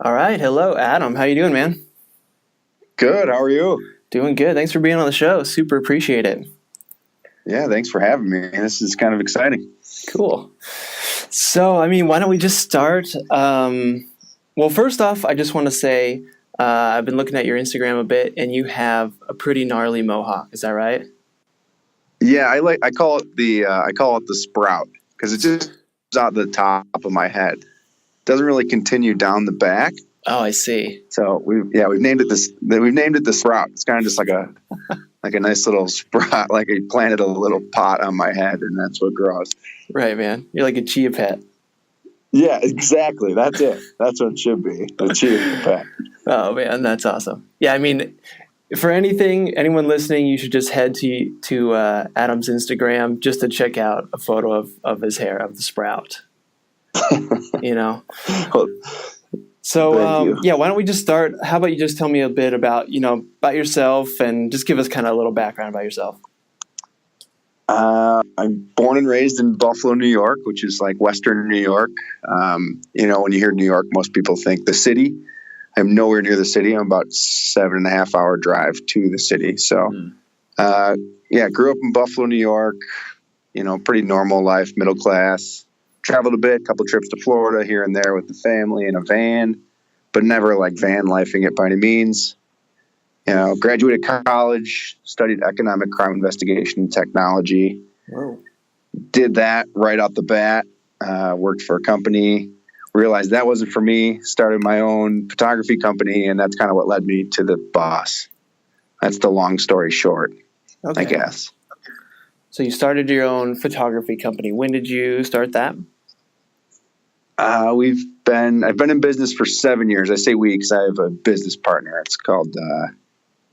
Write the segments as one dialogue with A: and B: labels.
A: All right. Hello, Adam. How you doing, man?
B: Good. How are you?
A: Doing good. Thanks for being on the show. Super appreciate it.
B: Yeah, thanks for having me. This is kind of exciting.
A: Cool. So, why don't we just start? Well, first off, I just want to say I've been looking at your Instagram a bit, and you have a pretty gnarly mohawk. Is that right?
B: Yeah, I call it the sprout because it just is out the top of my head. Doesn't really continue down the back.
A: Oh, I see.
B: So we've named it the sprout. It's kind of just like a nice little sprout, like I planted a little pot on my head and that's what grows.
A: Right, man. You're like a chia pet.
B: Yeah, exactly. That's it. That's what it should be. A chia pet.
A: Oh man, that's awesome. Yeah, for anyone listening, you should just head to Adam's Instagram just to check out a photo of his hair, of the sprout.
B: Well,
A: So, why don't we just start? How about you just tell me a bit about yourself and just give us kind of a little background about yourself.
B: I'm born and raised in Buffalo, New York, which is like Western New York. When you hear New York, most people think the city. I'm nowhere near the city. I'm about 7.5 hour drive to the city. So, grew up in Buffalo, New York, pretty normal life, middle class. Traveled a bit, a couple trips to Florida here and there with the family in a van, but never like van lifing it by any means. Graduated college, studied economic crime investigation and technology.
A: Whoa.
B: Did that right off the bat. Worked for a company, realized that wasn't for me, started my own photography company, and that's kind of what led me to the boss. That's the long story short, I guess.
A: So you started your own photography company. When did you start that?
B: I've been in business for 7 years. I say we because I have a business partner. It's called,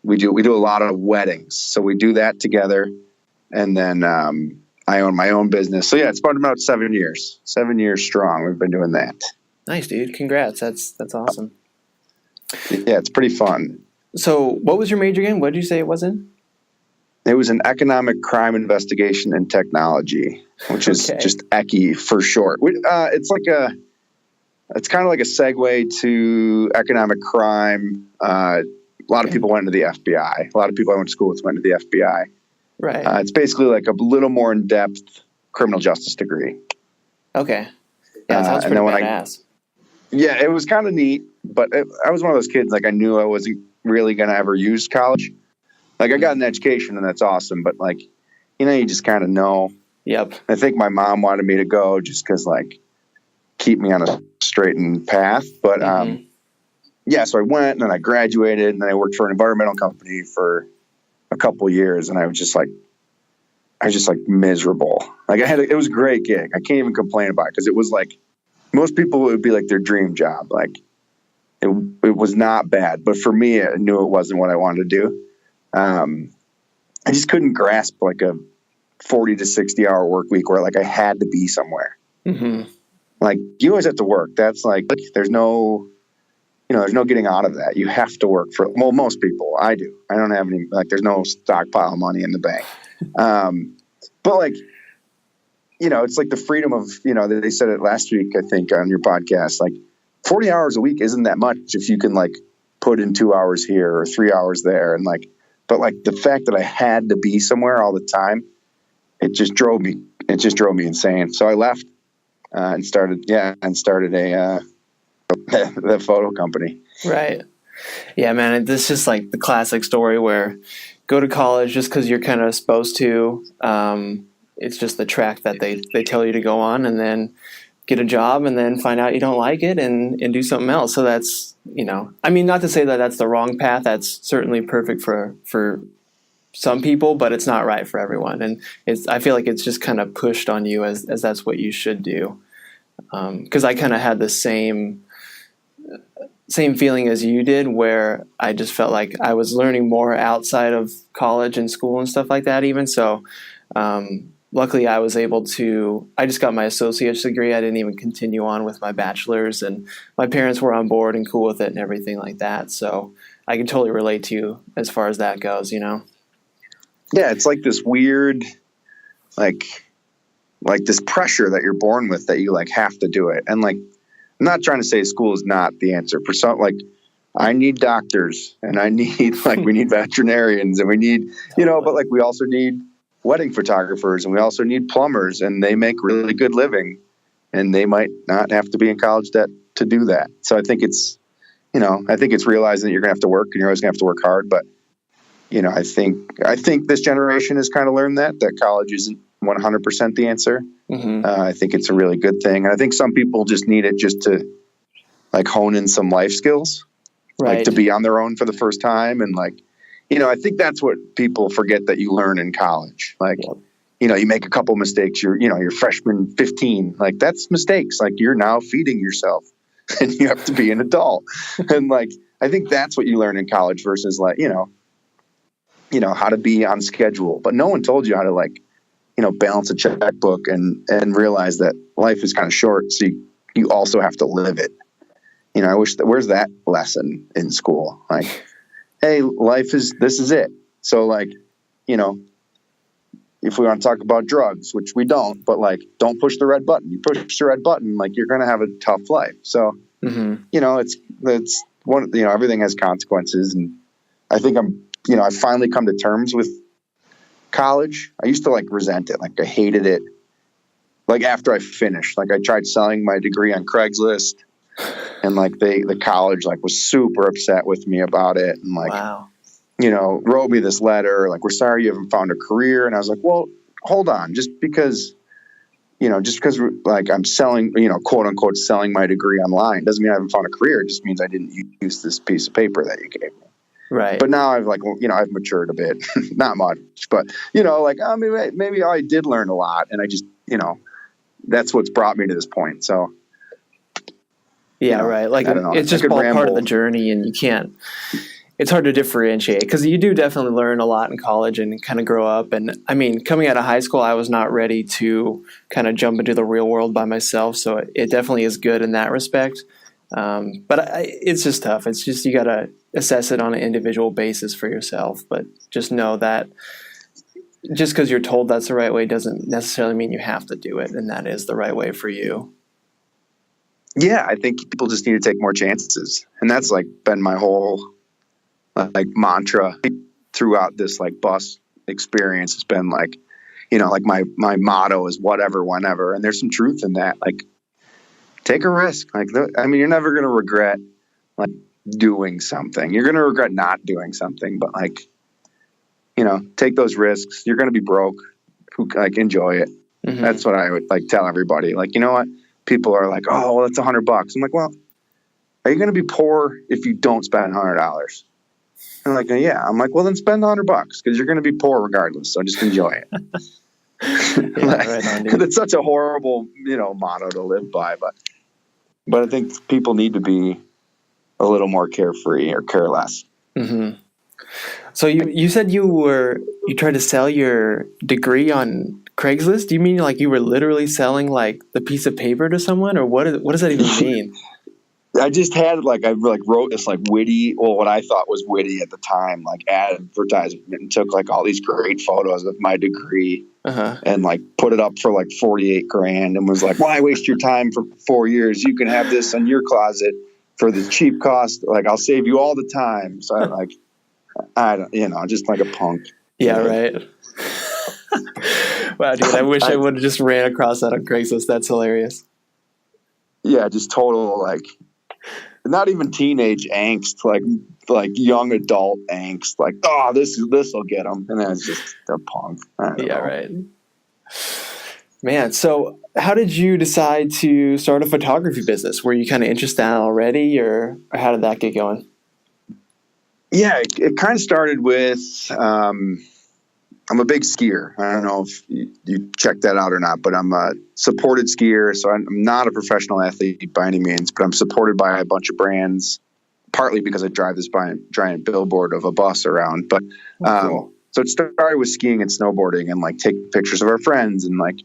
B: we do a lot of weddings. So we do that together. And then, I own my own business. So yeah, it's been about 7 years, 7 years strong. We've been doing that.
A: Nice, dude. Congrats. That's awesome.
B: Yeah, it's pretty fun.
A: So what was your major again? What did you say it was in?
B: It was an economic crime investigation and technology, which is just ECI for short. It's kind of like a segue to economic crime. A lot of people went into the FBI. A lot of people I went to school with went into the FBI.
A: Right.
B: It's basically like a little more in-depth criminal justice degree.
A: Okay. Yeah, it sounds pretty badass.
B: Yeah, it was kind of neat, but I was one of those kids, like I knew I wasn't really going to ever use college. Like, I got an education, and that's awesome, but, like, you just kind of know.
A: Yep.
B: I think my mom wanted me to go just because, like, keep me on a straightened path. But, so I went, and then I graduated, and then I worked for an environmental company for a couple years, and I was just miserable. Like, it was a great gig. I can't even complain about it because it was, like, most people, it would be, like, their dream job. Like, it was not bad. But for me, I knew it wasn't what I wanted to do. I just couldn't grasp like a 40 to 60 hour work week where like I had to be somewhere.
A: Mm-hmm.
B: Like you always have to work. That's like, there's no getting out of that. You have to work most people. I do. I don't have any, like, there's no stockpile of money in the bank. But like, it's like the freedom of, they said it last week, I think on your podcast, like 40 hours a week isn't that much if you can like put in 2 hours here or 3 hours there. And like, but like the fact that I had to be somewhere all the time, it just drove me insane. So I left and started the photo company.
A: Right. Yeah, man. This is just like the classic story where go to college just because you're kind of supposed to. It's just the track that they tell you to go on, and then get a job and then find out you don't like it and do something else. So that's, not to say that that's the wrong path. That's certainly perfect for some people, but it's not right for everyone. And I feel like it's just kind of pushed on you as that's what you should do. Cause I kind of had the same feeling as you did, where I just felt like I was learning more outside of college and school and stuff like that even. So, luckily, I just got my associate's degree. I didn't even continue on with my bachelor's, and my parents were on board and cool with it and everything like that. So I can totally relate to you as far as that goes, Yeah,
B: it's like this weird, like this pressure that you're born with that you like have to do it. And like, I'm not trying to say school is not the answer for some, like, I need doctors and I need, like, we need veterinarians and we need, but like, we also need wedding photographers and we also need plumbers, and they make really good living and they might not have to be in college debt to do that. So I think it's, realizing that you're going to have to work and you're always going to have to work hard. But, I think this generation has kind of learned that college isn't 100% the answer.
A: Mm-hmm.
B: I think it's a really good thing. And I think some people just need it just to, like, hone in some life skills,
A: right,
B: like to be on their own for the first time. And, like, I think that's what people forget that you learn in college. Like, you make a couple mistakes, you're freshman 15, like, that's mistakes. Like, you're now feeding yourself and you have to be an adult. And, like, I think that's what you learn in college versus, like, how to be on schedule. But no one told you how to, like, balance a checkbook and realize that life is kind of short. So you also have to live it. I wish where's that lesson in school? Like, hey, this is it. So, like, if we want to talk about drugs, which we don't, but, like, don't push the red button. You push the red button, like, you're going to have a tough life. So,
A: mm-hmm.
B: It's one, everything has consequences. And I think I finally come to terms with college. I used to, like, resent it. Like, I hated it. Like, after I finished, like, I tried selling my degree on Craigslist, and, like, the college, like, was super upset with me about it. And, like,
A: wow.
B: Wrote me this letter, like, we're sorry you haven't found a career. And I was like, well, hold on, just because like, I'm selling, quote unquote, selling my degree online doesn't mean I haven't found a career. It just means I didn't use this piece of paper that you gave me.
A: Right.
B: But now I've, like, I've matured a bit, not much, but, like, maybe I did learn a lot, and I just, that's what's brought me to this point. So.
A: Yeah. Right. Like, it's just all part of the journey, and it's hard to differentiate, because you do definitely learn a lot in college and kind of grow up. And I mean, coming out of high school, I was not ready to kind of jump into the real world by myself. So it definitely is good in that respect. But it's just tough. It's just, you got to assess it on an individual basis for yourself. But just know that just because you're told that's the right way doesn't necessarily mean you have to do it, and that is the right way for you.
B: Yeah, I think people just need to take more chances. And that's, like, been my whole, like, mantra throughout this, like, bus experience. It's been, like, like, my motto is whatever, whenever. And there's some truth in that. Like, take a risk. Like, you're never going to regret, like, doing something. You're going to regret not doing something, but, like, take those risks. You're going to be broke. Like, enjoy it. Mm-hmm. That's what I would, like, tell everybody. Like, you know what? People are like, oh, well, that's $100. I'm like, well, are you going to be poor if you don't spend $100? And, like, yeah. I'm like, well, then spend $100 because you're going to be poor regardless. So just enjoy it.
A: Yeah, right on, dude.
B: It's such a horrible, motto to live by, but I think people need to be a little more carefree or careless.
A: Mm-hmm. So you said you tried to sell your degree on Craigslist? Do you mean, like, you were literally selling, like, the piece of paper to someone, or what does that even mean?
B: I just had, like, I, like, wrote this, like, witty, well, what I thought was witty at the time, like, advertisement, and took, like, all these great photos of my degree, and, like, put it up for, like, $48,000, and was like, why waste your time for 4 years? You can have this in your closet for the cheap cost. Like, I'll save you all the time. So I don't, just like a punk.
A: Yeah, right. Wow, dude, I wish I would have just ran across that on Craigslist. That's hilarious.
B: Yeah, just total, like, not even teenage angst, like young adult angst. Like, oh, this will get them, and then it's just a punk.
A: Yeah, right. Man, so how did you decide to start a photography business? Were you kind of interested in it already, or how did that get going?
B: Yeah, it kind of started with, I'm a big skier. I don't know if you checked that out or not, but I'm a supported skier. So I'm not a professional athlete by any means, but I'm supported by a bunch of brands, partly because I drive this giant billboard of a bus around. But
A: cool.
B: So it started with skiing and snowboarding and, like, taking pictures of our friends. And, like,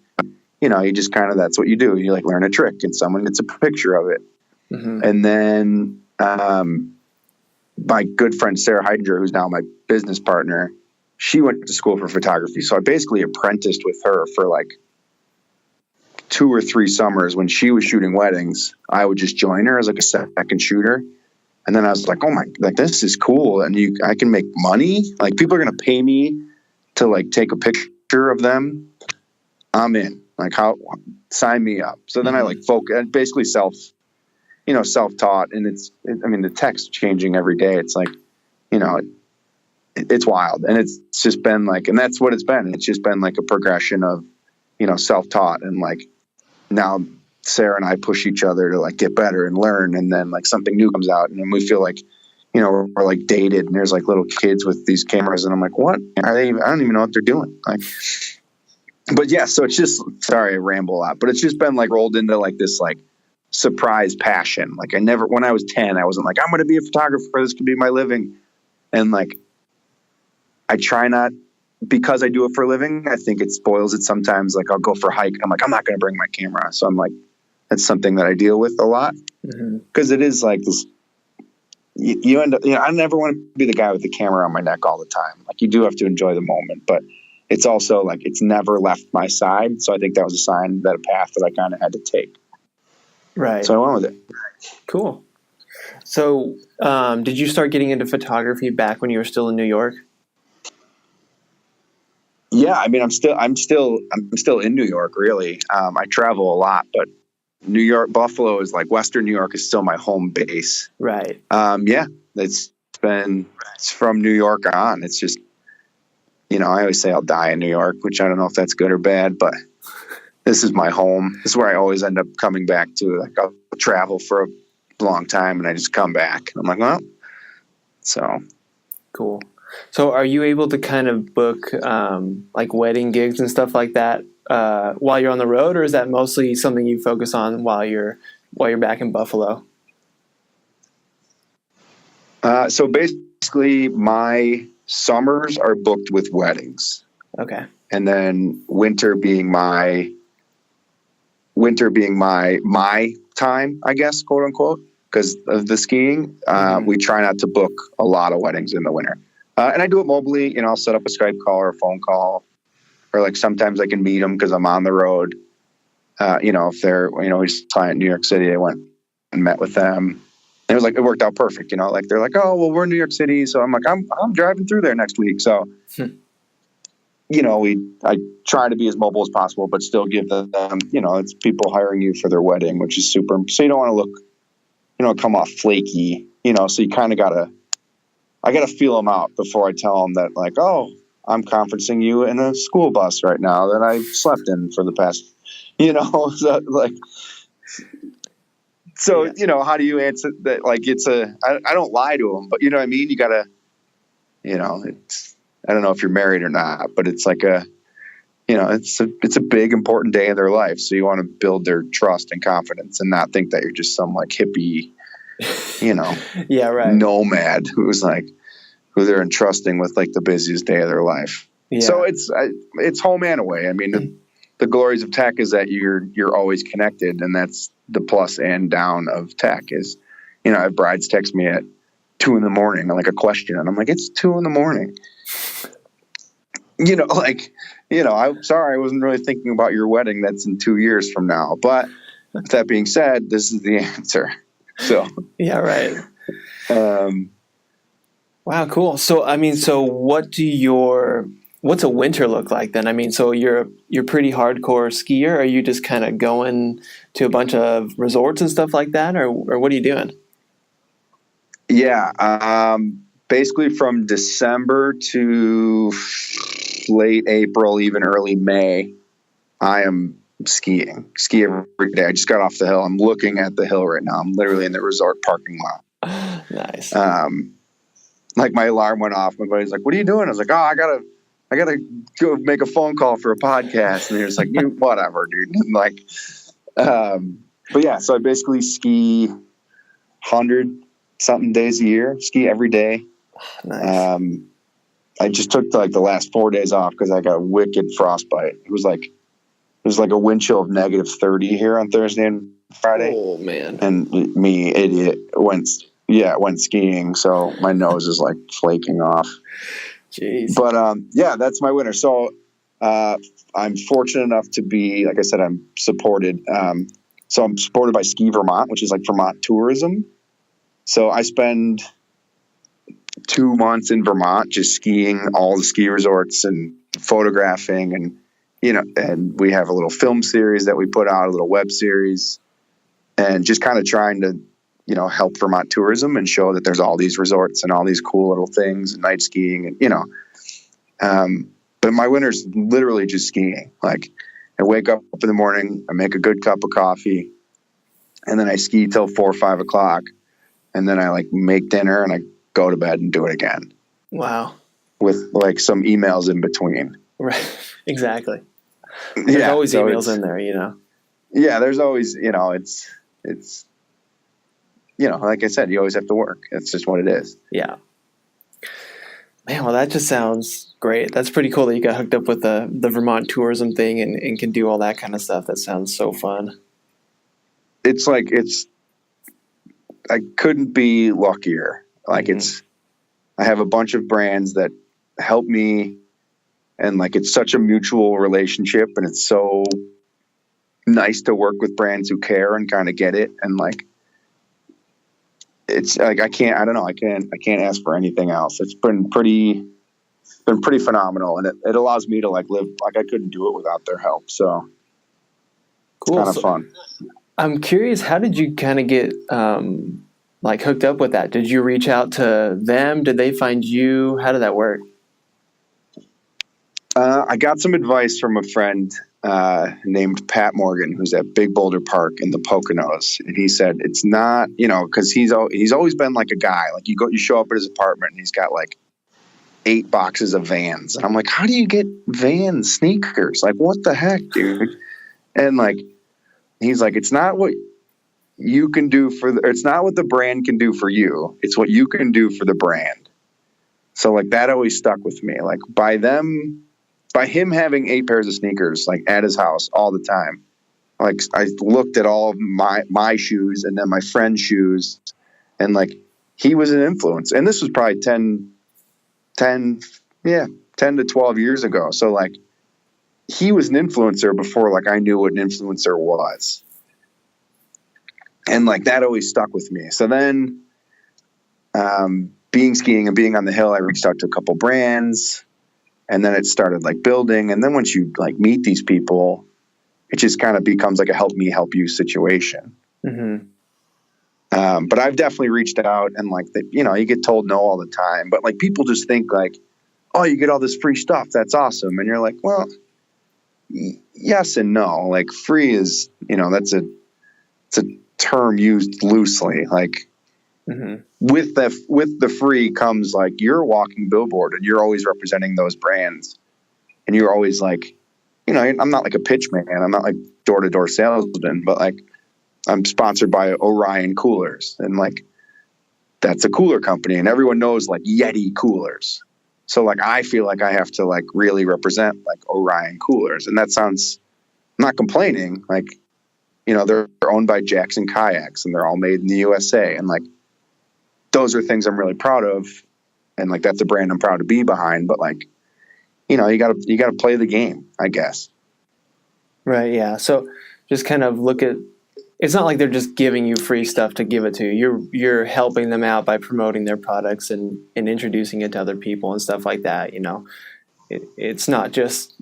B: you just kind of, that's what you do. You, like, learn a trick and someone gets a picture of it.
A: Mm-hmm.
B: And then my good friend, Sarah Heidinger, who's now my business partner, she went to school for photography. So I basically apprenticed with her for, like, 2 or 3 summers when she was shooting weddings, I would just join her as like a second shooter. And then I was like, oh my, like this is cool. And I can make money. Like people are going to pay me to like take a picture of them. I'm in. Like sign me up. So then I like basically self-taught, and the tech's changing every day. It's like, it's wild, and it's just been like, and that's what it's been. It's just been like a progression of, self-taught, and like now Sarah and I push each other to like get better and learn, and then like something new comes out, and then we feel like, we're like dated, and there's like little kids with these cameras, and I'm like, what are they? I don't even know what they're doing. Like, but yeah, so it's just, sorry, I ramble a lot, but it's just been like rolled into like this like surprise passion. Like when I was 10, I wasn't like, I'm going to be a photographer. This could be my living. And like, I try not, because I do it for a living, I think it spoils it sometimes. Like I'll go for a hike. I'm like, I'm not going to bring my camera. So I'm like, that's something that I deal with a lot, because it is like this, you end up, I never want to be the guy with the camera on my neck all the time. Like you do have to enjoy the moment, but it's also like, it's never left my side. So I think that was a sign, that a path that I kind of had to take.
A: Right.
B: So I went with it.
A: Cool. So, did you start getting into photography back when you were still in New York?
B: Yeah. I mean, I'm still in New York, really. I travel a lot, but New York, Buffalo is like, Western New York is still my home base.
A: Right.
B: Yeah, it's from New York on. It's just, I always say I'll die in New York, which I don't know if that's good or bad, but this is my home. This is where I always end up coming back to. Like I'll travel for a long time and I just come back. I'm like, well, so.
A: Cool. So are you able to kind of book like wedding gigs and stuff like that while you're on the road, or is that mostly something you focus on while you're back in Buffalo?
B: So basically my summers are booked with weddings.
A: Okay.
B: And then winter being my time, I guess, quote unquote, because of the skiing. We try not to book a lot of weddings in the winter. And I do it mobily, I'll set up a Skype call or a phone call, or like sometimes I can meet them because I'm on the road. If they're, we just fly in New York City, I went and met with them. And it worked out perfect, like they're like, oh, well, we're in New York City. So I'm like, I'm driving through there next week. So, I try to be as mobile as possible, but still give them, it's people hiring you for their wedding, which is super. So you don't want to look, come off flaky, so you kind of I got to feel them out before I tell them that like, oh, I'm conferencing you in a school bus right now that I slept in for the past, so like, so, how do you answer that? Like, I don't lie to them, but you know what I mean? You gotta, I don't know if you're married or not, but it's like it's a big, important day in their life. So you want to build their trust and confidence and not think that you're just some like hippie,
A: yeah, right,
B: nomad who they're entrusting with like the busiest day of their life. Yeah. So it's home and away. I mean, the glories of tech is that you're always connected, and that's the plus and down of tech is, I have brides text me at 2 a.m, like a question, and I'm like, it's 2 a.m. I'm sorry, I wasn't really thinking about your wedding that's in 2 years from now. But with that being said, this is the answer. So
A: yeah, right. Wow, cool. So what's a winter look like then? I mean, so you're pretty hardcore skier. Are you just kind of going to a bunch of resorts and stuff like that, or what are you doing?
B: Yeah, basically from December to late April, even early May, I am ski every day. I just got off the hill. I'm looking at the hill right now. I'm literally in the resort parking lot.
A: Nice.
B: Like my alarm went off. My buddy's like, "What are you doing?" I was like, "Oh, I gotta go make a phone call for a podcast." And he was like, "Whatever, dude." And like, but yeah, so I basically ski 100-something days a year. Ski every day.
A: Nice.
B: I just took like the last 4 days off because I got a wicked frostbite. It was like a wind chill of -30 here on Thursday and Friday.
A: Oh man!
B: And me, idiot, went skiing, so my nose is like flaking off.
A: Jeez.
B: But yeah, that's my winter. So I'm fortunate enough to be, like I said, I'm supported. So I'm supported by Ski Vermont, which is like Vermont Tourism. So I spend 2 months in Vermont just skiing all the ski resorts and photographing, and and we have a little film series that we put out, a little web series, and just kind of trying to help Vermont tourism and show that there's all these resorts and all these cool little things and night skiing, and but my winter's literally just skiing. Like, I wake up in the morning, I make a good cup of coffee, and then I ski till 4 or 5 o'clock, and then I like make dinner and I go to bed and do it again.
A: Wow.
B: With like some emails in between.
A: Right. Exactly. There's always emails in there,
B: Yeah, there's always, it's like I said, you always have to work. That's just what it is.
A: Yeah. Man, well, that just sounds great. That's pretty cool that you got hooked up with the Vermont tourism thing and can do all that kind of stuff. That sounds so fun.
B: I couldn't be luckier. Like, I have a bunch of brands that help me, and like, it's such a mutual relationship, and it's so nice to work with brands who care and kind of get it. And like, it's like, I can't ask for anything else. It's been pretty phenomenal. And it allows me to like live, like, I couldn't do it without their help. So
A: cool.
B: It's kind of fun.
A: I'm curious, how did you kind of get, like, hooked up with that? Did you reach out to them? Did they find you? How did that work?
B: I got some advice from a friend named Pat Morgan, who's at Big Boulder Park in the Poconos, and he said it's not, because he's always been like a guy. Like, you show up at his apartment and he's got like 8 boxes of Vans, and I'm like, how do you get Vans sneakers? Like, what the heck, dude? And like, he's like, it's not what you can do it's not what the brand can do for you. It's what you can do for the brand. So like, that always stuck with me. Like, by him having 8 pairs of sneakers, like, at his house all the time, like, I looked at all of my shoes and then my friend's shoes, and like, he was an influence. And this was probably 10 to 12 years ago. So like, he was an influencer before like I knew what an influencer was. And like, that always stuck with me. So then, skiing and being on the hill, I reached out to a couple brands, and then it started like building. And then once you like meet these people, it just kind of becomes like a help me help you situation.
A: Mm-hmm.
B: But I've definitely reached out, and like, you get told no all the time, but like, people just think like, oh, you get all this free stuff, that's awesome. And you're like, well, yes and no. Like, free is, it's a term used loosely. Like,
A: mm-hmm.
B: with the free comes like, you're a walking billboard, and you're always representing those brands, and you're always like, I'm not like a pitch man, I'm not like door-to-door salesman, but like, I'm sponsored by Orion Coolers, and like, that's a cooler company, and everyone knows like Yeti coolers. So like, I feel like I have to like really represent like Orion Coolers, and that sounds, I'm not complaining. Like, they're owned by Jackson Kayaks, and they're all made in the USA. And like, those are things I'm really proud of. And like, that's a brand I'm proud to be behind, but like, you gotta play the game, I guess.
A: Right. Yeah. So just kind of look at, it's not like they're just giving you free stuff to give it to you. You're helping them out by promoting their products and introducing it to other people and stuff like that. It's not just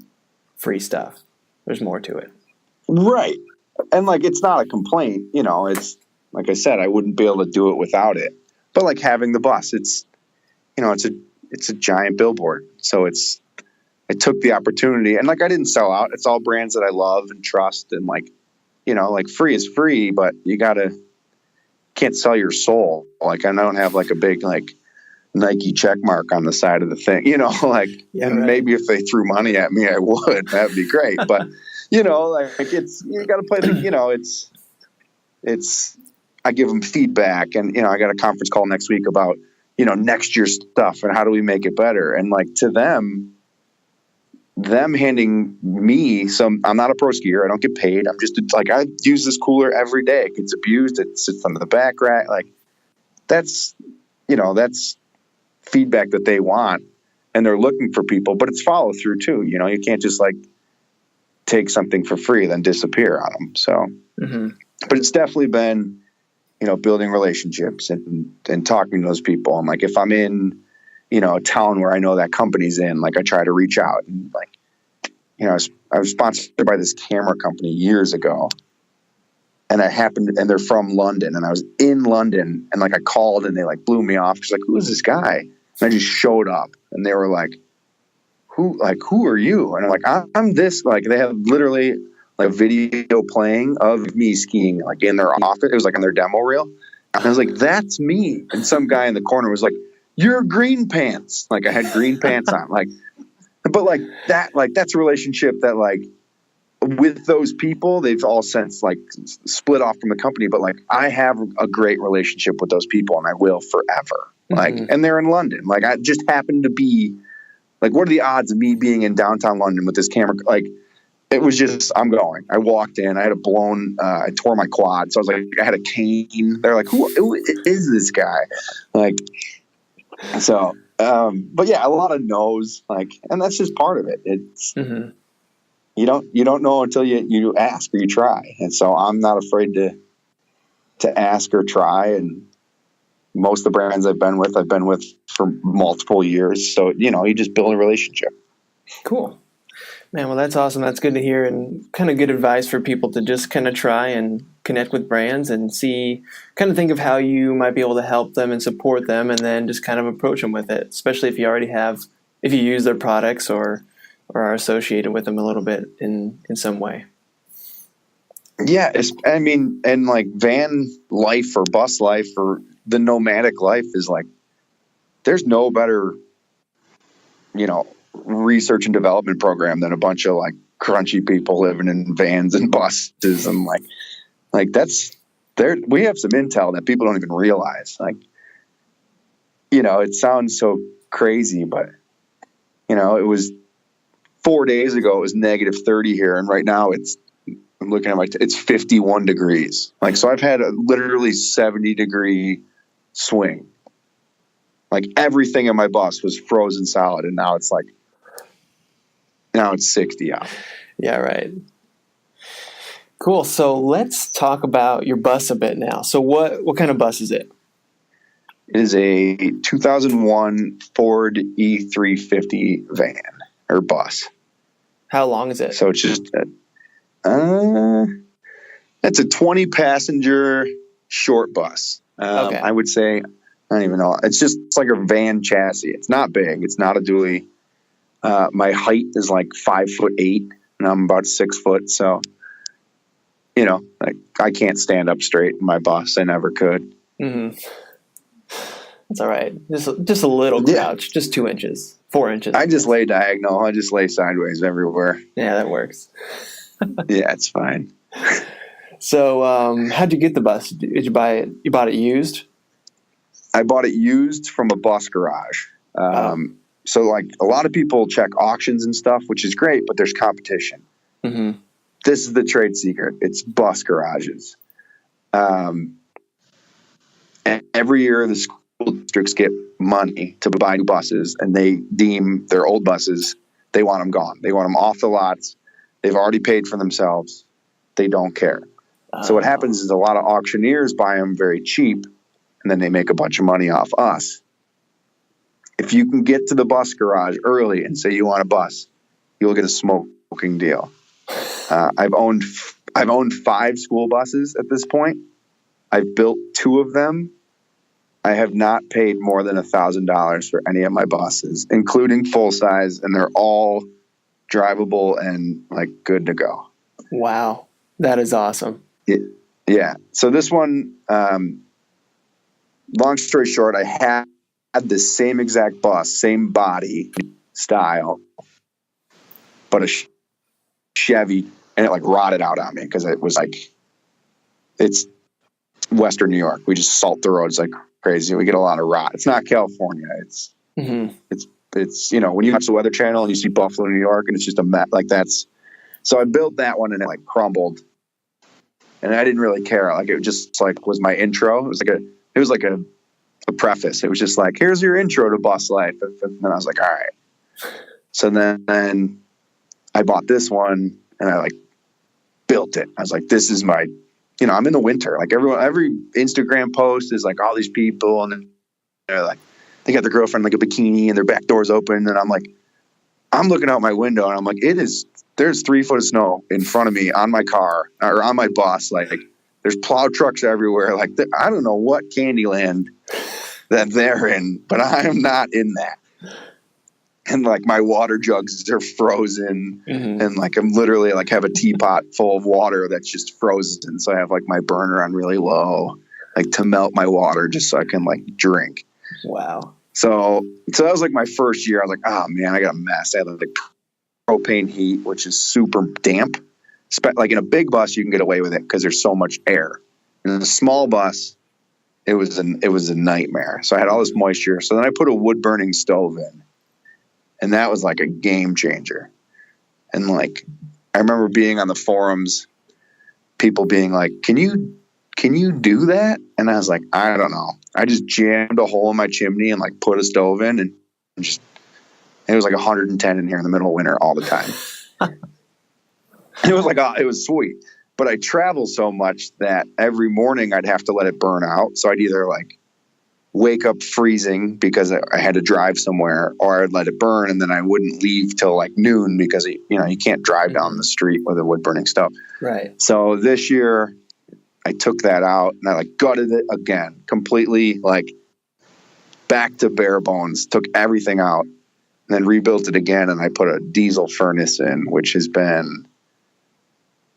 A: free stuff. There's more to it.
B: Right. And like, it's not a complaint, it's like I said, I wouldn't be able to do it without it. But like, having the bus, it's a giant billboard. So I took the opportunity, and like, I didn't sell out. It's all brands that I love and trust, and like, like, free is free, but you can't sell your soul. Like, I don't have like a big like Nike check mark on the side of the thing, like,
A: yeah,
B: and
A: right.
B: Maybe if they threw money at me, I would, that'd be great. But, like, it's, you got to play the, it's, I give them feedback, and, I got a conference call next week about, next year's stuff and how do we make it better. And like, to them handing me I'm not a pro skier. I don't get paid. I'm just like, I use this cooler every day. It gets abused. It sits under the back rack. Like, that's feedback that they want. and they're looking for people, but it's follow through too. You know, you can't just like take something for free, then disappear on them. So, but it's definitely been, you know, building relationships and talking to those people. And like, if I'm in, you know, a town where I know that company's in, like I try to reach out and like, you know, I was sponsored by this camera company years ago, and and they're from London, and I was in London, and like I called and they like blew me off. She's like, who is this guy? And I just showed up and they were like, who are you? And I'm like, I'm this, like they have literally like a video playing of me skiing like in their office. It was like on their demo reel. And I was like, that's me. And some guy in the corner was like, you're green pants. Like I had green pants on, like, but like that's a relationship that like with those people, they've all since like split off from the company, but like I have a great relationship with those people and I will forever. Like, and they're in London. Like I just happened to be like, what are the odds of me being in downtown London with this camera? Like, it was just, I'm going. I walked in, I had I tore my quad. So I was like, I had a cane. They're like, who is this guy? Like, so, but yeah, a lot of no's, like, and that's just part of it. It's, you don't know until you ask or you try. And so I'm not afraid to ask or try. And most of the brands I've been with for multiple years. So, you know, you just build a relationship.
A: Cool. Man, well, that's awesome. That's good to hear, and kind of good advice for people to just kind of try and connect with brands and think of how you might be able to help them and support them, and then just kind of approach them with it, especially if you use their products or are associated with them a little bit in some way.
B: Yeah. I mean, and like van life or bus life or the nomadic life is like, there's no better, you know, research and development program than a bunch of like crunchy people living in vans and buses. And like that's there. We have some intel that people don't even realize. Like, you know, it sounds so crazy, but you know, it was 4 days ago, it was negative 30 here. And right now I'm looking at it's 51 degrees. Like, so I've had a literally 70-degree swing. Like everything in my bus was frozen solid. And now it's 60 out.
A: Yeah, right. Cool. So let's talk about your bus a bit now. So what kind of bus is it?
B: It is a 2001 Ford E350 van or bus.
A: How long is it?
B: So it's just it's a 20-passenger short bus.
A: Okay.
B: I would say, I don't even know. It's like a van chassis. It's not big. It's not a dually. My height is like 5'8", and I'm about 6 foot. So, you know, like I can't stand up straight in my bus. I never could.
A: That's all right. Just a little crouch, just 2 inches, 4 inches.
B: I just lay diagonal. I just lay sideways everywhere.
A: Yeah, that works.
B: Yeah, it's fine.
A: So, how'd you get the bus? Did you buy it? You bought it used?
B: I bought it used from a bus garage. So like a lot of people check auctions and stuff, which is great, but there's competition. This is the trade secret. It's bus garages. And every year the school districts get money to buy new buses, and they deem their old buses, they want them gone. They want them off the lots. They've already paid for themselves. They don't care. So what happens is a lot of auctioneers buy them very cheap, and then they make a bunch of money off us. If you can get to the bus garage early and say you want a bus, you'll get a smoking deal. I've owned 5 school buses at this point. I've built 2 of them. I have not paid more than $1,000 for any of my buses, including full size, and they're all drivable and like good to go.
A: Wow, that is awesome.
B: Yeah. So this one, long story short, I had the same exact bus, same body style, but a Chevy, and it like rotted out on me because it was like, it's Western New York. We just salt the roads like crazy. We get a lot of rot. It's not California. It's, you know, when you watch the Weather Channel and you see Buffalo, New York, and it's just a mess, like that's, so I built that one and it like crumbled, and I didn't really care. Like it just like was my intro. It was like a preface. It was just like, here's your intro to bus life. And then I was like, all right, So then I bought this one and I like built it. I was like, this is my, I'm in the winter. Like every Instagram post is like all these people and they're like, they got their girlfriend like a bikini and their back door's open. And I'm like, I'm looking out my window and I'm like, there's 3 foot of snow in front of me on my car or on my bus. Like there's plow trucks everywhere. Like I don't know what Candyland that they're in, but I am not in that. And like my water jugs are frozen and like I'm literally like have a teapot full of water that's just frozen. So I have like my burner on really low, like to melt my water just so I can like drink.
A: Wow.
B: So that was like my first year. I was like, oh man, I got a mess. I had like propane heat, which is super damp. Like in a big bus, you can get away with it because there's so much air. In a small bus, it was a nightmare. So I had all this moisture. So then I put a wood burning stove in. And that was like a game changer. And like, I remember being on the forums, people being like, can you do that? And I was like, I don't know. I just jammed a hole in my chimney and like put a stove in and just, it was like 110 in here in the middle of winter all the time. It was like, it was sweet. But I travel so much that every morning I'd have to let it burn out. So I'd either like wake up freezing because I had to drive somewhere, or I'd let it burn and then I wouldn't leave till like noon because you can't drive down the street with a wood burning stove.
A: Right.
B: So this year I took that out and I like gutted it again, completely like back to bare bones, took everything out and then rebuilt it again. And I put a diesel furnace in, which has been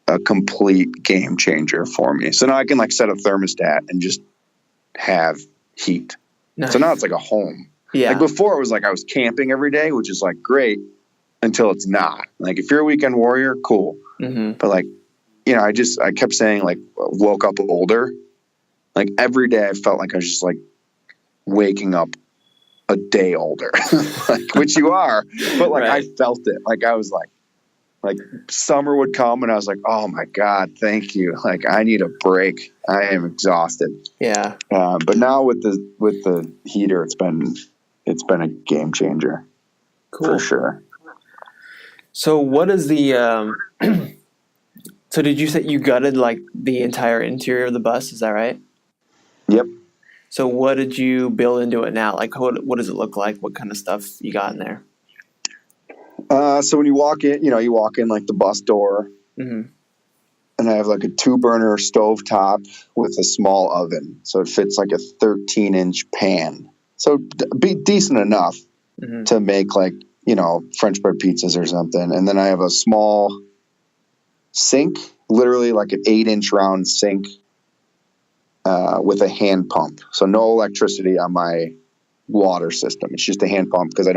B: a complete game changer for me. So now I can like set a thermostat and just have heat. Nice. So now it's like a home.
A: Yeah.
B: Like before it was like I was camping every day, which is like great until it's not. Like if you're a weekend warrior, cool. But like, I kept saying like woke up older. Like every day I felt like I was just like waking up a day older, like, which you are, but like right. I felt it. Like I was like summer would come and I was like, oh my God, thank you. Like I need a break. I am exhausted.
A: Yeah.
B: But now with the heater, it's been a game changer.
A: Cool.
B: For sure.
A: So what is the, so did you say you gutted like the entire interior of the bus? Is that right?
B: Yep.
A: So what did you build into it now? Like what does it look like? What kind of stuff you got in there?
B: So when you walk in, you walk in like the bus door and I have like a 2-burner stove top with a small oven. So it fits like a 13-inch pan. So be decent enough to make like, French bread pizzas or something. And then I have a small sink, literally like an 8-inch round sink with a hand pump. So no electricity on my water system. It's just a hand pump because I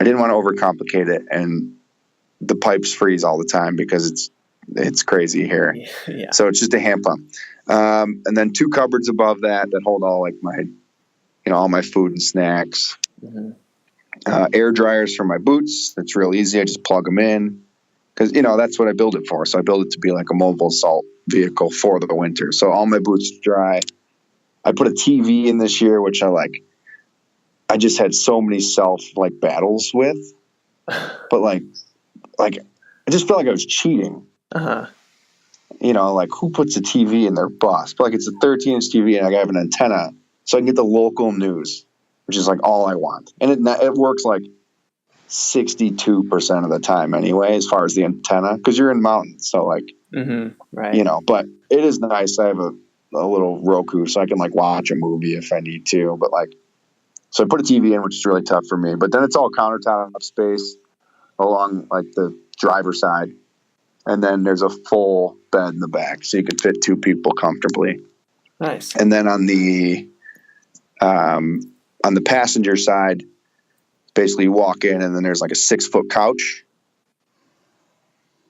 B: didn't want to overcomplicate it, and the pipes freeze all the time because it's crazy here.
A: Yeah.
B: So it's just a hand pump. And then 2 cupboards above that hold all like my, all my food and snacks. Air dryers for my boots. That's real easy. I just plug them in because, that's what I build it for. So I build it to be like a mobile assault vehicle for the winter. So all my boots dry. I put a TV in this year, which I just had so many like battles with, but like I just felt like I was cheating. Like who puts a TV in their bus? But like it's a 13-inch TV and I have an antenna so I can get the local news, which is like all I want. And it works like 62% of the time anyway, as far as the antenna, because you're in mountains. So like,
A: right.
B: But it is nice. I have a little Roku so I can like watch a movie if I need to, but like, so I put a TV in, which is really tough for me. But then it's all countertop space along like the driver's side. And then there's a full bed in the back. So you could fit 2 people comfortably.
A: Nice.
B: And then on the passenger side, basically you walk in and then there's like a 6-foot couch,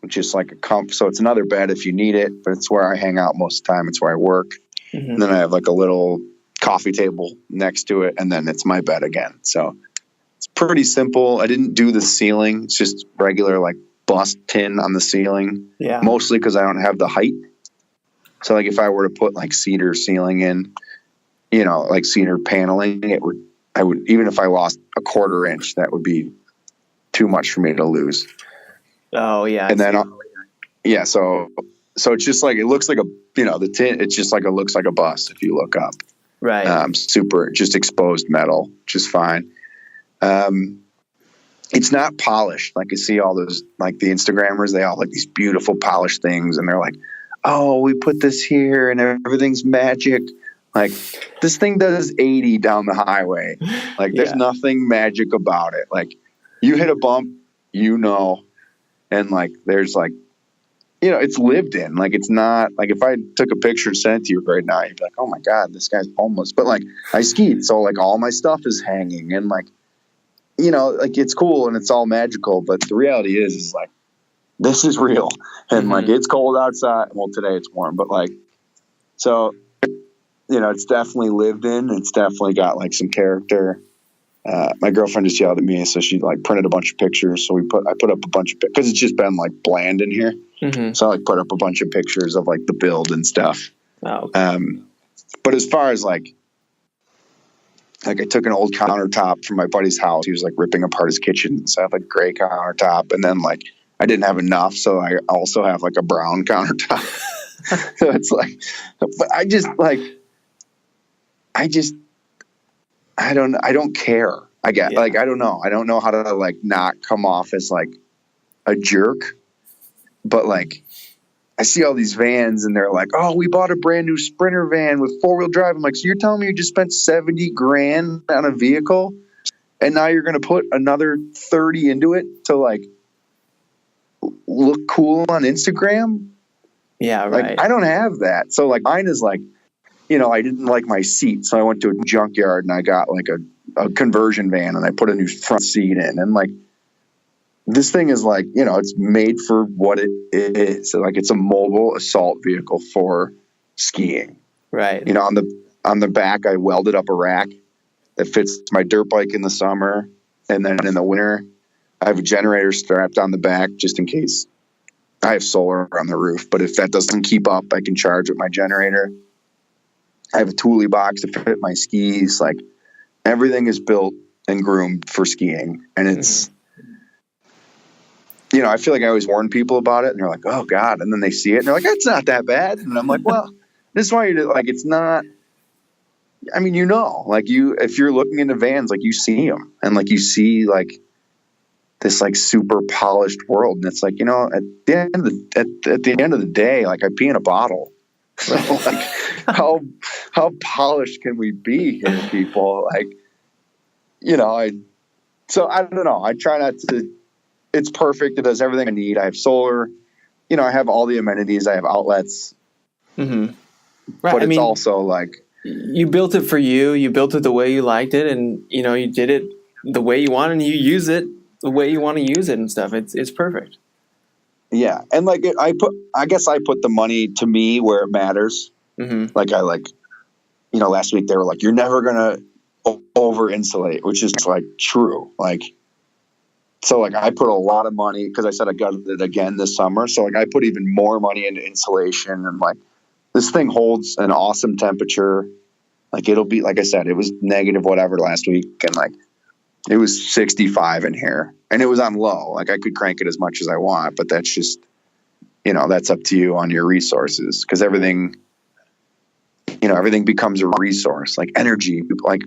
B: which is like a comp. So it's another bed if you need it, but it's where I hang out most of the time. It's where I work. And then I have like a little coffee table next to it, and then it's my bed again. So it's pretty simple. I didn't do the ceiling. It's just regular like bus tin on the ceiling.
A: Yeah.
B: Mostly because I don't have the height. So like if I were to put like cedar ceiling in, like cedar paneling, it would I would, even if I lost a quarter inch, that would be too much for me to lose.
A: Oh yeah.
B: And then, yeah. So it's just like, it looks like a, the tint, it's just like, it looks like a bus if you look up.
A: Right.
B: Super, just exposed metal, which is fine. It's not polished. Like, you see all those, like the Instagrammers, they all like these beautiful polished things. And they're like, oh, we put this here and everything's magic. Like, this thing does 80 down the highway. Like, there's nothing magic about it. Like, you hit a bump, and like, there's like, it's lived in. Like, it's not like, if I took a picture and sent it to you right now, you'd be like, oh my God, this guy's homeless. But like, I skied, so like all my stuff is hanging, and like, like, it's cool and it's all magical. But the reality is like, this is real. And like, it's cold outside. Well, today it's warm, but like, so, it's definitely lived in. It's definitely got like some character. My girlfriend just yelled at me, so she like printed a bunch of pictures. So I put up a bunch of, because it's just been like bland in here. So I like put up a bunch of pictures of like the build and stuff.
A: Oh, okay.
B: But as far as like I took an old countertop from my buddy's house. He was like ripping apart his kitchen. So I have like gray countertop, and then like I didn't have enough. So I also have like a brown countertop. So it's like, but I don't care. I get like, I don't know how to like not come off as like a jerk, but like, I see all these vans and they're like, oh, we bought a brand new Sprinter van with 4-wheel drive. I'm like, so you're telling me you just spent $70,000 on a vehicle and now you're going to put another 30 into it to like look cool on Instagram?
A: Yeah. Right.
B: Like, I don't have that. So like, mine is like, I didn't like my seat. So I went to a junkyard and I got like a conversion van and I put a new front seat in, and like, this thing is like, it's made for what it is. So like, it's a mobile assault vehicle for skiing.
A: Right.
B: On the back, I welded up a rack that fits my dirt bike in the summer. And then in the winter, I have a generator strapped on the back just in case. I have solar on the roof, but if that doesn't keep up, I can charge with my generator. I have a toolie box to fit my skis. Like, everything is built and groomed for skiing. And it's, I feel like I always warn people about it, and they're like, oh God. And then they see it and they're like, it's not that bad. And I'm like, well, this is why you're like, it's not, I mean, like if you're looking into vans, like you see them and like, you see like this like super polished world. And it's like, at the end of the day, like I pee in a bottle. So like, how polished can we be here, people? Like, so I don't know. I try not to. It's perfect. It does everything I need. I have solar. I have all the amenities. I have outlets.
A: Right.
B: But it's also like,
A: you built it for you. You built it the way you liked it, and you did it the way you want, and you use it the way you want to use it and stuff. It's perfect.
B: Yeah, and like I guess I put the money to me where it matters. Like last week they were like, you're never gonna over insulate, which is like true. Like, so like I put a lot of money because I said I got it again this summer. So like I put even more money into insulation, and like this thing holds an awesome temperature. Like, it'll be, like I said, it was negative whatever last week, and like it was 65 in here, and it was on low. Like, I could crank it as much as I want, but that's just, that's up to you on your resources, because everything becomes a resource, like energy. Like,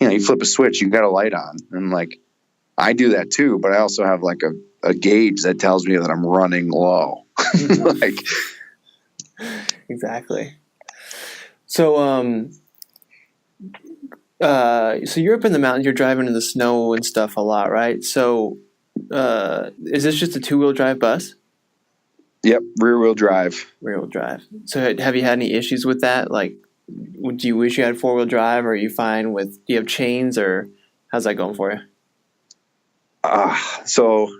B: you flip a switch, you got a light on, and like I do that too, but I also have like a gauge that tells me that I'm running low. Like,
A: exactly. So, so you're up in the mountains, you're driving in the snow and stuff a lot, right? So, is this just a 2-wheel drive bus?
B: Yep. Rear wheel drive.
A: Rear wheel drive. So have you had any issues with that? Like, do you wish you had 4-wheel drive, or are you fine with, do you have chains, or how's that going for you?
B: So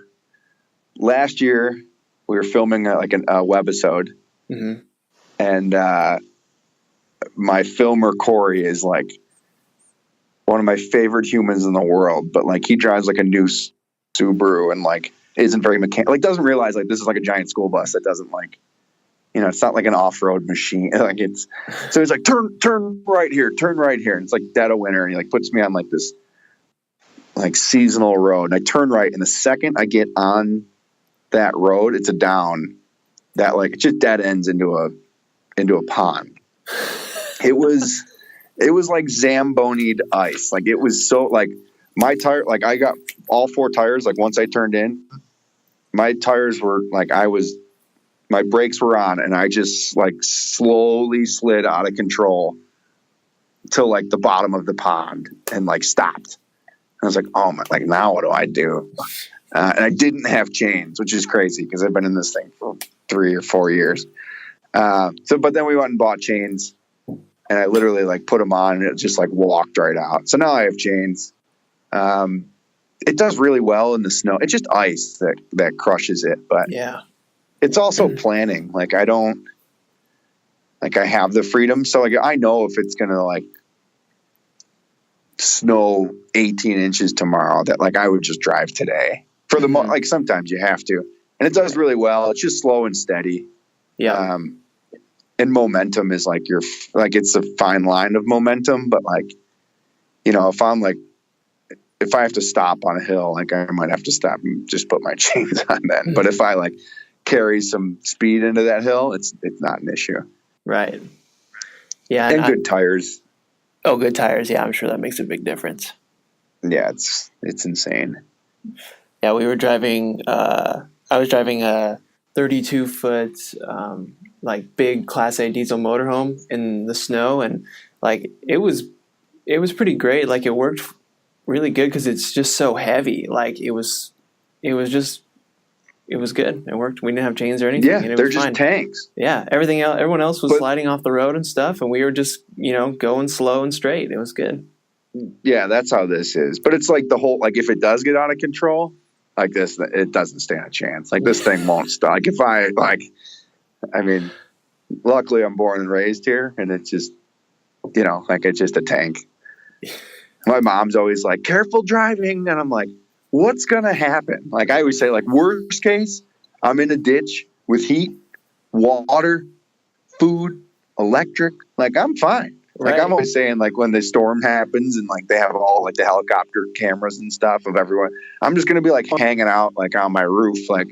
B: last year we were filming a webisode, and, my filmer Corey is like one of my favorite humans in the world, but like he drives like a new Subaru and like isn't very mechanical, like doesn't realize like this is like a giant school bus that doesn't like it's not like an off-road machine. Like so he's like, turn right here. And it's like dead of winter. And he like puts me on like this like seasonal road. And I turn right. And the second I get on that road, it's a down that like, it just dead ends into a pond. It was like Zambonied ice. Like it was so like my tire, like I got all 4 tires. Like once I turned in, my tires were like, my brakes were on and I just like slowly slid out of control till like the bottom of the pond and like stopped. And I was like, oh my, like now what do I do? And I didn't have chains, which is crazy because I've been in this thing for 3 or 4 years. But then we went and bought chains and I literally like put them on and it just like walked right out. So now I have chains. It does really well in the snow. It's just ice that crushes it. But
A: yeah,
B: it's also planning. Like I have the freedom. So like, I know if it's going to like snow 18 inches tomorrow that like I would just drive today for the like sometimes you have to, and it does really well. It's just slow and steady.
A: Yeah.
B: And momentum is like it's a fine line of momentum, but like, if I have to stop on a hill, like I might have to stop and just put my chains on then. But if I like carry some speed into that hill, it's not an issue.
A: Right. Yeah.
B: And good tires.
A: Oh, good tires. Yeah. I'm sure that makes a big difference.
B: Yeah. It's insane.
A: Yeah. We were driving, I was driving a 32-foot, like big Class A diesel motorhome in the snow. And like, it was pretty great. Like it worked really good because it's just so heavy. Like it was good. It worked. We didn't have chains or anything.
B: Yeah,
A: and
B: they're just tanks.
A: Yeah, everyone else was sliding off the road and stuff, and we were just going slow and straight. It was good.
B: Yeah, that's how this is. But it's like the whole, like if it does get out of control, like this, it doesn't stand a chance. Like this thing won't stop. Like if I mean, luckily I'm born and raised here, and it's just like it's just a tank. My mom's always like, careful driving. And I'm like, what's going to happen? Like I always say, like worst case, I'm in a ditch with heat, water, food, electric. Like I'm fine. Like I'm always saying, like when the storm happens and like they have all like the helicopter cameras and stuff of everyone, I'm just going to be like hanging out like on my roof. Like,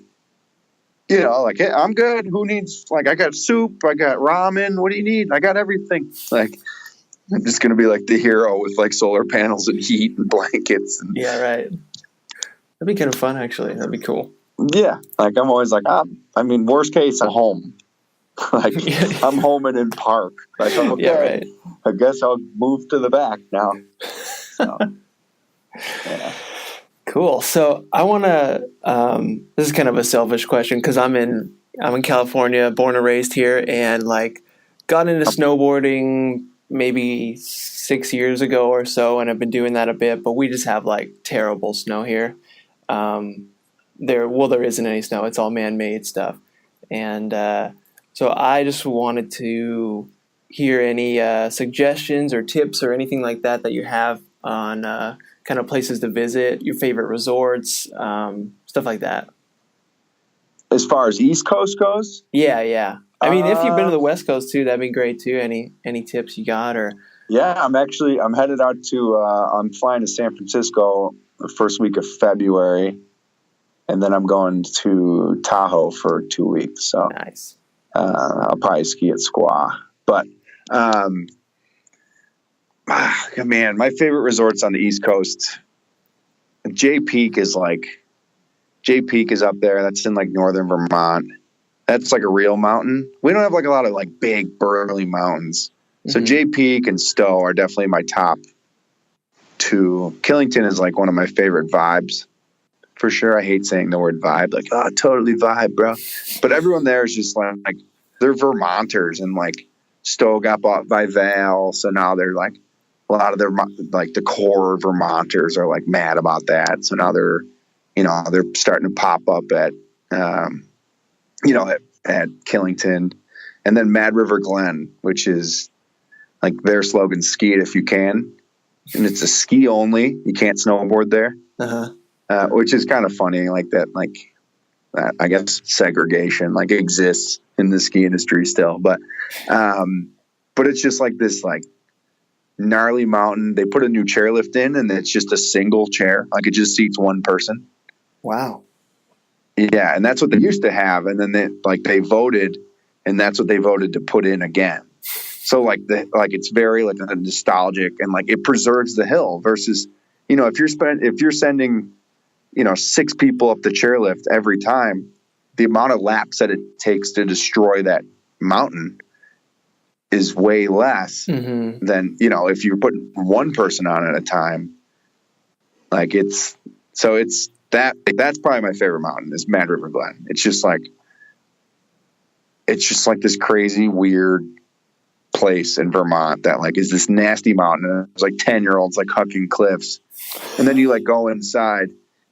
B: like, hey, I'm good. Who needs, like, I got soup. I got ramen. What do you need? I got everything. Like, I'm just going to be like the hero with like solar panels and heat and blankets. And,
A: yeah, right. That'd be kind of fun, actually. That'd be cool.
B: Yeah. Like, I'm always like, worst case, I'm home. Like, I'm home and in park. Like, okay,
A: yeah, right.
B: I guess I'll move to the back now. So, yeah.
A: Cool. So I want to, this is kind of a selfish question because I'm in California, born and raised here, and like got into snowboarding maybe 6 years ago or so, and I've been doing that a bit, but we just have like terrible snow here. There isn't any snow. It's all man-made stuff. And so I just wanted to hear any suggestions or tips or anything like that you have on kind of places to visit, your favorite resorts, stuff like that.
B: As far as East Coast goes?
A: Yeah. I mean, if you've been to the West Coast too, that'd be great too. Any tips you got? Or
B: yeah, I'm headed out to I'm flying to San Francisco the first week of February, and then I'm going to Tahoe for 2 weeks. So
A: nice.
B: I'll probably ski at Squaw, but man, my favorite resorts on the East Coast. Jay Peak is up there. That's in like northern Vermont. That's like a real mountain. We don't have like a lot of like big burly mountains. So Jay Peak and Stowe are definitely my top two. Killington is like one of my favorite vibes for sure. I hate saying the word vibe, like, oh, totally vibe, bro. But everyone there is just like they're Vermonters, and like Stowe got bought by Val. So now they're like, a lot of their, like the core Vermonters are like mad about that. So now they're starting to pop up at Killington, and then Mad River Glen, which is like their slogan, ski it if you can. And it's a ski only. You can't snowboard there, which is kind of funny. Like that, like I guess segregation like exists in the ski industry still, but it's just like this like gnarly mountain. They put a new chairlift in, and it's just a single chair, like it just seats one person.
A: Wow.
B: Yeah, and that's what they used to have, and then they voted, and that's what they voted to put in again. So like it's very like nostalgic, and like it preserves the hill versus, if you're sending 6 people up the chairlift every time, the amount of laps that it takes to destroy that mountain is way less than, if you're putting one person on at a time. Like that's probably my favorite mountain is Mad River Glen. It's just like this crazy, weird place in Vermont that like is this nasty mountain. It's like 10-year-olds like hucking cliffs. And then you like go inside.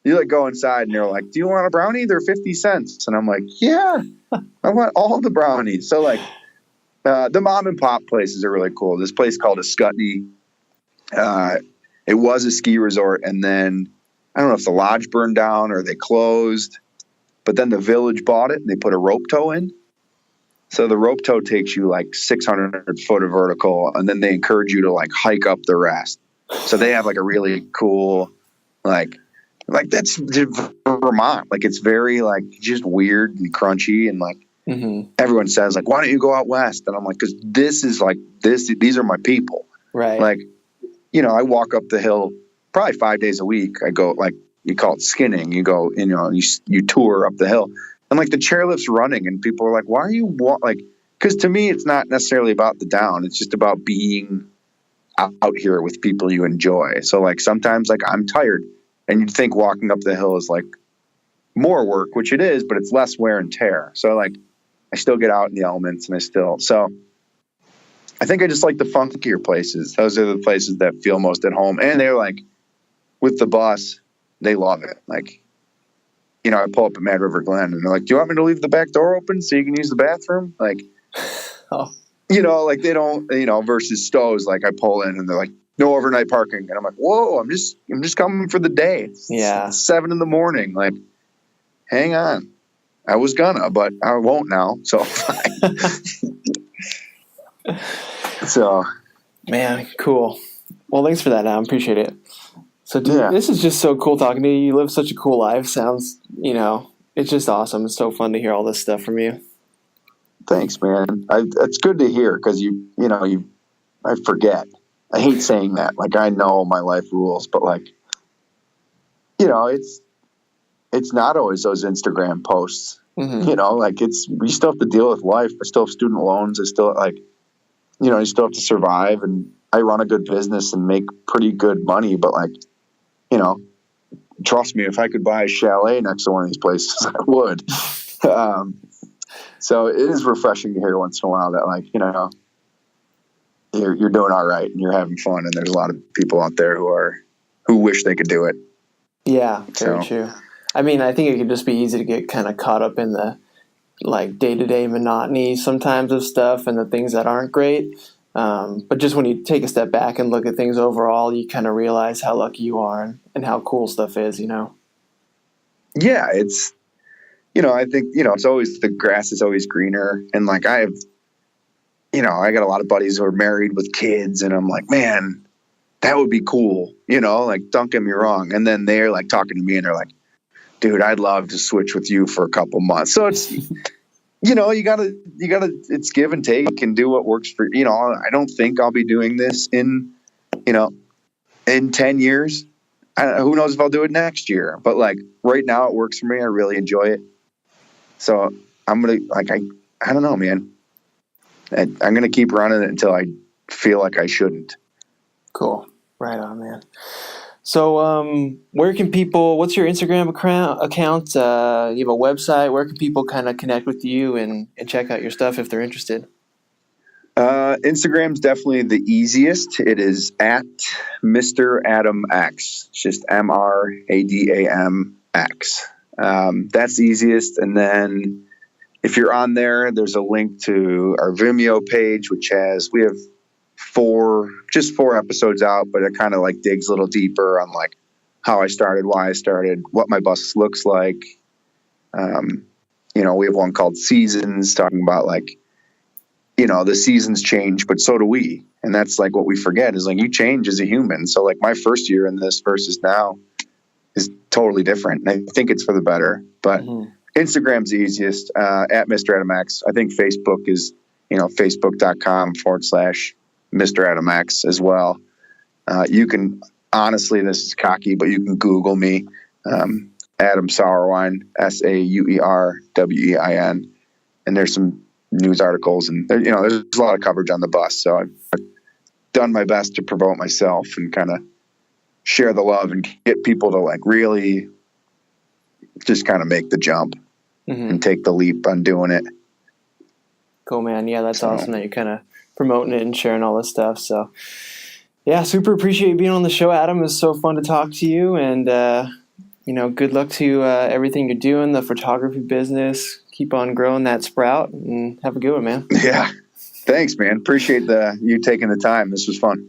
B: And they're like, "Do you want a brownie? They're 50 cents." And I'm like, "Yeah, I want all the brownies." So like the mom and pop places are really cool. This place called Ascutney. It was a ski resort, and then I don't know if the lodge burned down or they closed, but then the village bought it and they put a rope tow in. So the rope tow takes you like 600 foot of vertical, and then they encourage you to like hike up the rest. So they have like a really cool, like that's Vermont. Like it's very like just weird and crunchy, and like everyone says like, "Why don't you go out west?" And I'm like, "Because this is like this. These are my people."
A: Right.
B: Like, I walk up the hill probably 5 days a week. I go like you call it skinning. You go, you tour up the hill, and like the chairlift's running, and people are like, "Why are you like?" Because to me, it's not necessarily about the down. It's just about being out here with people you enjoy. So like sometimes like I'm tired. And you'd think walking up the hill is like more work, which it is, but it's less wear and tear. So like I still get out in the elements, and so I think I just like the funkier places. Those are the places that feel most at home. And they're like with the bus, they love it. Like, I pull up at Mad River Glen and they're like, "Do you want me to leave the back door open so you can use the bathroom?" Like, like they don't, versus Stowe's, like I pull in and they're like, "No overnight parking." And I'm like, "Whoa, I'm just coming for the day." It's 7 a.m. Like, hang on. I was gonna, but I won't now. So,
A: man, cool. Well, thanks for that. I appreciate it. So, dude, This is just so cool talking to you. You live such a cool life. Sounds, it's just awesome. It's so fun to hear all this stuff from you.
B: Thanks, man. It's good to hear because I forget. I hate saying that. Like, I know my life rules, but like, it's not always those Instagram posts, like we still have to deal with life. I still have student loans. I still like, you still have to survive, and I run a good business and make pretty good money, but like, trust me, if I could buy a chalet next to one of these places, I would. So it is refreshing to hear once in a while that like, you're doing all right and you're having fun, and there's a lot of people out there who wish they could do it.
A: Yeah, very true. I mean, I think it could just be easy to get kind of caught up in the like day-to-day monotony sometimes of stuff and the things that aren't great. But just when you take a step back and look at things overall, you kind of realize how lucky you are and how cool stuff is, Yeah,
B: it's, I think, it's always, the grass is always greener. And like I got a lot of buddies who are married with kids, and I'm like, man, that would be cool. Like, don't get me wrong. And then they're like talking to me and they're like, "Dude, I'd love to switch with you for a couple months." So it's, you gotta, it's give and take and do what works for, I don't think I'll be doing this in 10 years. Who knows if I'll do it next year, but like right now it works for me. I really enjoy it. So I'm going to like, I don't know, man. I'm going to keep running it until I feel like I shouldn't.
A: Cool. Right on, man. So, where can people, what's your Instagram account? You have a website. Where can people kind of connect with you and check out your stuff if they're interested?
B: Instagram's definitely the easiest. It is at Mr. Adam X. It's just MRADAMX. That's the easiest. And then if you're on there, there's a link to our Vimeo page, we have 4 episodes out, but it kind of like digs a little deeper on like how I started, why I started, what my bus looks like. We have one called Seasons, talking about like, the seasons change, but so do we. And that's like what we forget is like you change as a human. So like my first year in this versus now is totally different. And I think it's for the better, but Instagram's the easiest, at Mr. Adam X. I think Facebook is, facebook.com/Mr. Adam X as well. You can, honestly, this is cocky, but you can Google me, Adam Sauerwein, SAUERWEIN. And there's some news articles and there's a lot of coverage on the bus. So I've done my best to promote myself and kind of share the love and get people to like really just kind of make the jump and take the leap on doing it.
A: Cool, man. Yeah, that's awesome that you're kind of promoting it and sharing all this stuff. So yeah, super appreciate you being on the show, Adam. It was so fun to talk to you, and good luck to everything you're doing, the photography business. Keep on growing that sprout, and have a good one, man.
B: Yeah. Thanks, man. Appreciate you taking the time. This was fun.